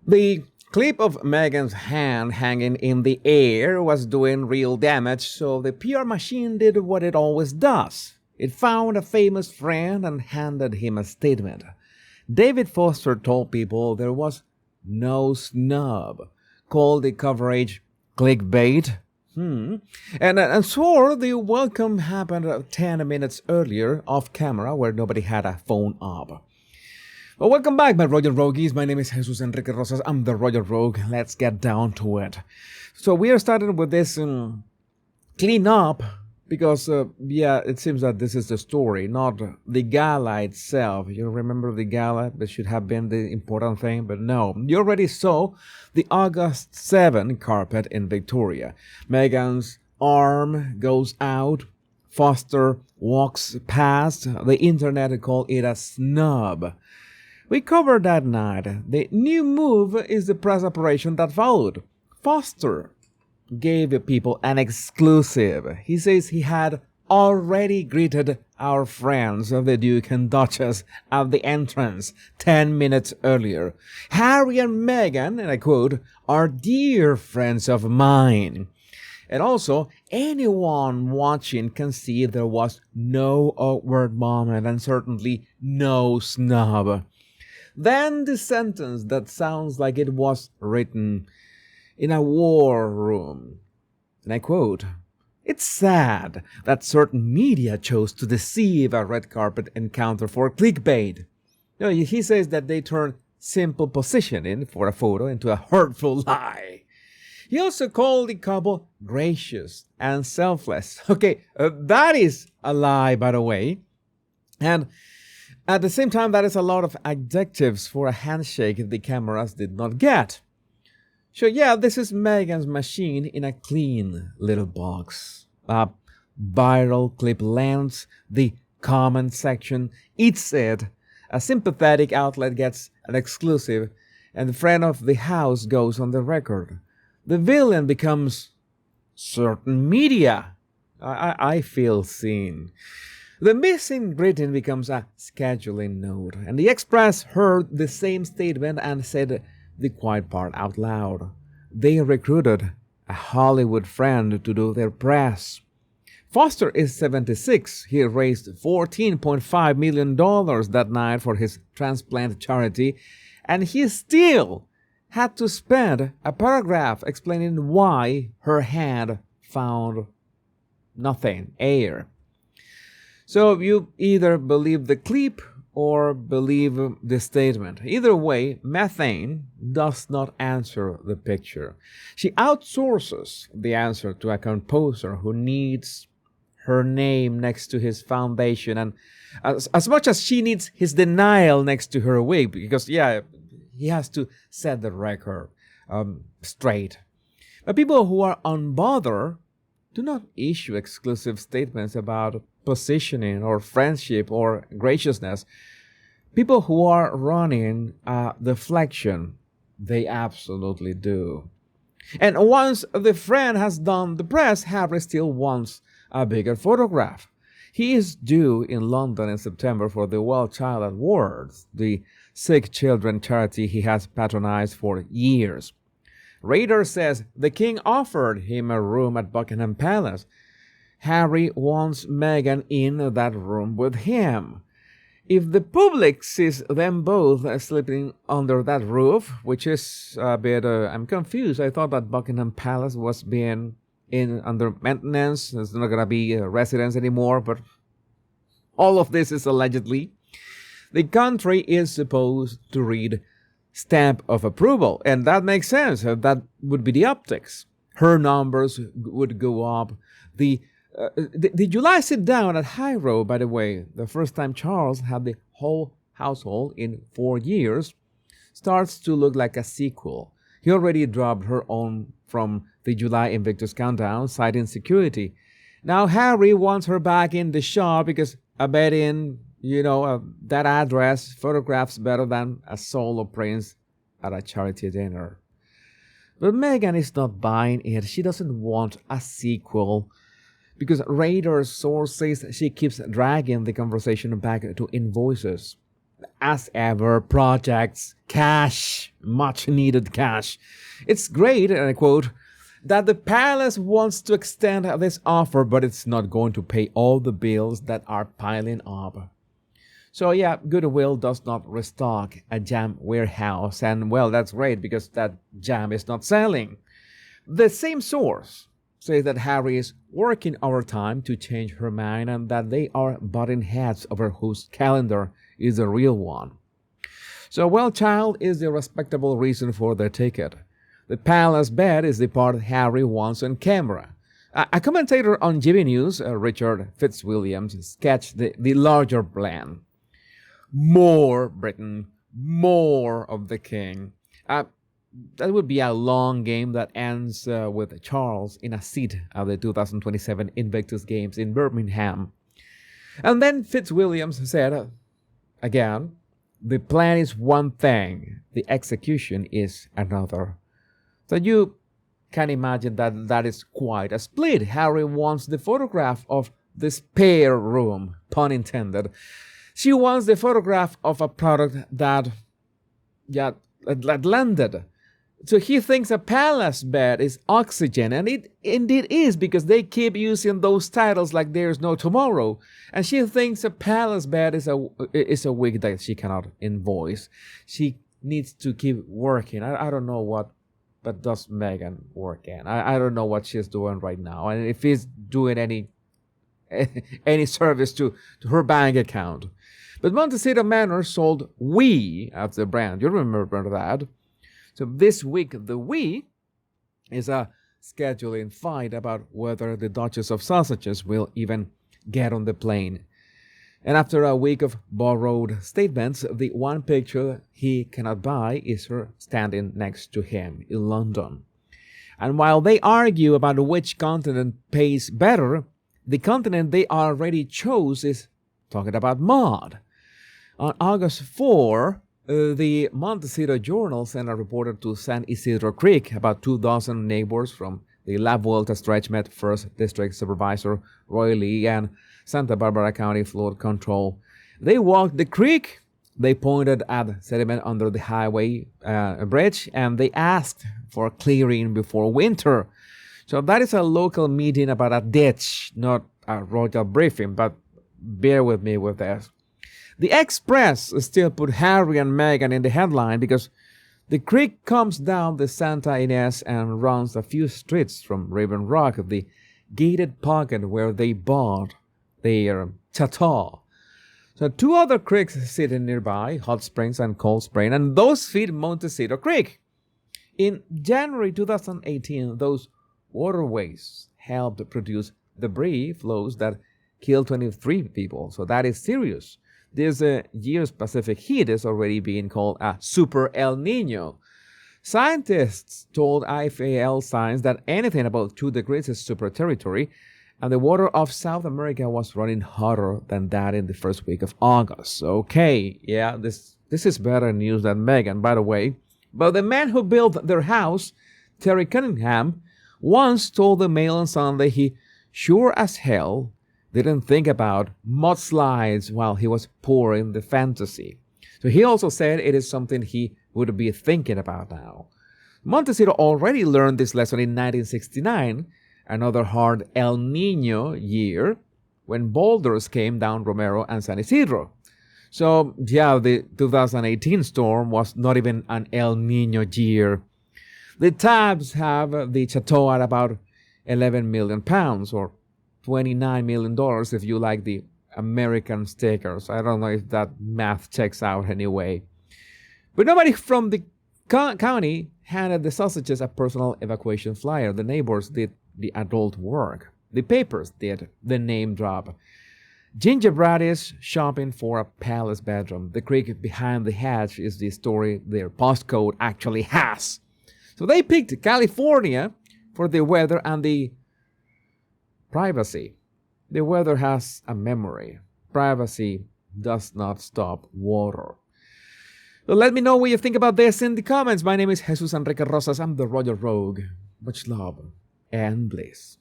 The clip of Meghan's hand hanging in the air was doing real damage, so the PR machine did what it always does. It found a famous friend and handed him a statement. David Foster told people there was no snub, called the coverage clickbait, and swore the welcome happened 10 minutes earlier off camera where nobody had a phone up. Well, welcome back, my Royal Roguies. My name is Jesus Enrique Rosas. I'm the Royal Rogue. Let's get down to it. So we are starting with this clean up because, it seems that this is the story, not the gala itself. You remember the gala? That should have been the important thing, but no. You already saw the August 7 carpet in Victoria. Meghan's arm goes out. Foster walks past. The internet called it a snub. We covered that night. The new move is the press operation that followed. Foster gave people an exclusive. He says he had already greeted our friends, the Duke and Duchess, at the entrance 10 minutes earlier. Harry and Meghan, and I quote, are dear friends of mine. And also, anyone watching can see there was no awkward moment and certainly no snub. Then the sentence that sounds like it was written in a war room. And I quote, it's sad that certain media chose to deceive a red carpet encounter for clickbait. He says that they turned simple positioning for a photo into a hurtful lie. He also called the couple gracious and selfless. Okay, that is a lie, by the way. And at the same time, that is a lot of adjectives for a handshake the cameras did not get. So yeah, this is Meghan's machine in a clean little box. A viral clip lands, the comment section eats it, a sympathetic outlet gets an exclusive, and the friend of the house goes on the record. The villain becomes certain media. I feel seen. The missing greeting becomes a scheduling note, and the Express heard the same statement and said the quiet part out loud. They recruited a Hollywood friend to do their press. Foster is 76. He raised $14.5 million that night for his transplant charity, and he still had to spend a paragraph explaining why her hand found nothing, air. So you either believe the clip or believe the statement. Either way, methane does not answer the picture. She outsources the answer to a composer who needs her name next to his foundation, and as much as she needs his denial next to her wig, because he has to set the record straight. But people who are unbothered do not issue exclusive statements about positioning or friendship or graciousness. People who are running a deflection, they absolutely do. And once the friend has done the press, Harry still wants a bigger photograph. He is due in London in September for the Well Child Awards, the sick children charity he has patronized for years. Radar says the king offered him a room at Buckingham Palace. Harry wants Meghan in that room with him. If the public sees them both sleeping under that roof, which is a bit, I'm confused. I thought that Buckingham Palace was being under maintenance. It's not going to be a residence anymore, but all of this is allegedly. The country is supposed to read stamp of approval, and that makes sense. That would be the optics. Her numbers would go up. The July sit down at High Road, by the way, the first time Charles had the whole household in 4 years, starts to look like a sequel. He already dropped her own from the July Invictus Countdown, citing security. Now Harry wants her back in the shop because I bet that address photographs better than a solo prince at a charity dinner. But Meghan is not buying it. She doesn't want a sequel because Radar's source says she keeps dragging the conversation back to invoices. As ever, projects, cash, much needed cash. It's great, and I quote, that the palace wants to extend this offer, but it's not going to pay all the bills that are piling up. So yeah, Goodwill does not restock a jam warehouse, and well, that's great because that jam is not selling. The same source says that Harry is working overtime to change her mind and that they are butting heads over whose calendar is the real one. So, well, child is the respectable reason for their ticket. The palace bed is the part Harry wants on camera. A commentator on GB News, Richard Fitzwilliams, sketched the larger plan. More Britain, more of the king. That would be a long game that ends with Charles in a seat at the 2027 Invictus Games in Birmingham. And then Fitzwilliams said, again, the plan is one thing, the execution is another. So you can imagine that that is quite a split. Harry wants the photograph of the spare room, pun intended. She wants the photograph of a product that landed. So he thinks a palace bed is oxygen, and it indeed is because they keep using those titles like there's no tomorrow. And she thinks a palace bed is a wig that she cannot invoice. She needs to keep working. I don't know what, but does Meghan work in? I don't know what she's doing right now, and if he's doing any service to her bank account. But Montecito Manor sold We as the brand. You remember that? So this week, the We is a scheduling fight about whether the Duchess of Sausages will even get on the plane. And after a week of borrowed statements, the one picture he cannot buy is her standing next to him in London. And while they argue about which continent pays better, the continent they already chose is talking about Maud. On August 4, the Montecito Journal sent a reporter to San Isidro Creek. About 2,000 neighbors from the La Vuelta stretch met 1st District Supervisor Roy Lee and Santa Barbara County Flood Control. They walked the creek, they pointed at sediment under the highway bridge, and they asked for clearing before winter. So that is a local meeting about a ditch, not a royal briefing, but bear with me with this. The Express still put Harry and Meghan in the headline because the creek comes down the Santa Ynez and runs a few streets from Raven Rock, the gated pocket where they bought their chateau. So 2 other creeks sitting nearby, Hot Springs and Cold Spring, and those feed Montecito Creek. In January 2018, those waterways helped produce debris flows that killed 23 people. So that is serious. This year's Pacific heat is already being called a super El Nino. Scientists told IFAL Science that anything about 2 degrees is super territory, and the water of South America was running hotter than that in the first week of August. Okay, yeah, this is better news than Meghan, by the way. But the man who built their house, Terry Cunningham, once told the Mail on Sunday he sure as hell didn't think about mudslides while he was pouring the fantasy. So he also said it is something he would be thinking about now. Montecito already learned this lesson in 1969, another hard El Nino year, when boulders came down Romero and San Isidro. So yeah, the 2018 storm was not even an El Nino year. The Tabs have the chateau at about 11 million pounds, or $29 million if you like the American stickers. I don't know if that math checks out anyway. But nobody from the county handed the sausages a personal evacuation flyer. The neighbors did the adult work. The papers did the name drop. Gingerbread is shopping for a palace bedroom. The creek behind the hatch is the story their postcode actually has. So they picked California for the weather and the privacy. The weather has a memory. Privacy does not stop water. So let me know what you think about this in the comments. My name is Jesus Enrique Rosas. I'm the Royal Rogue. Much love and bliss.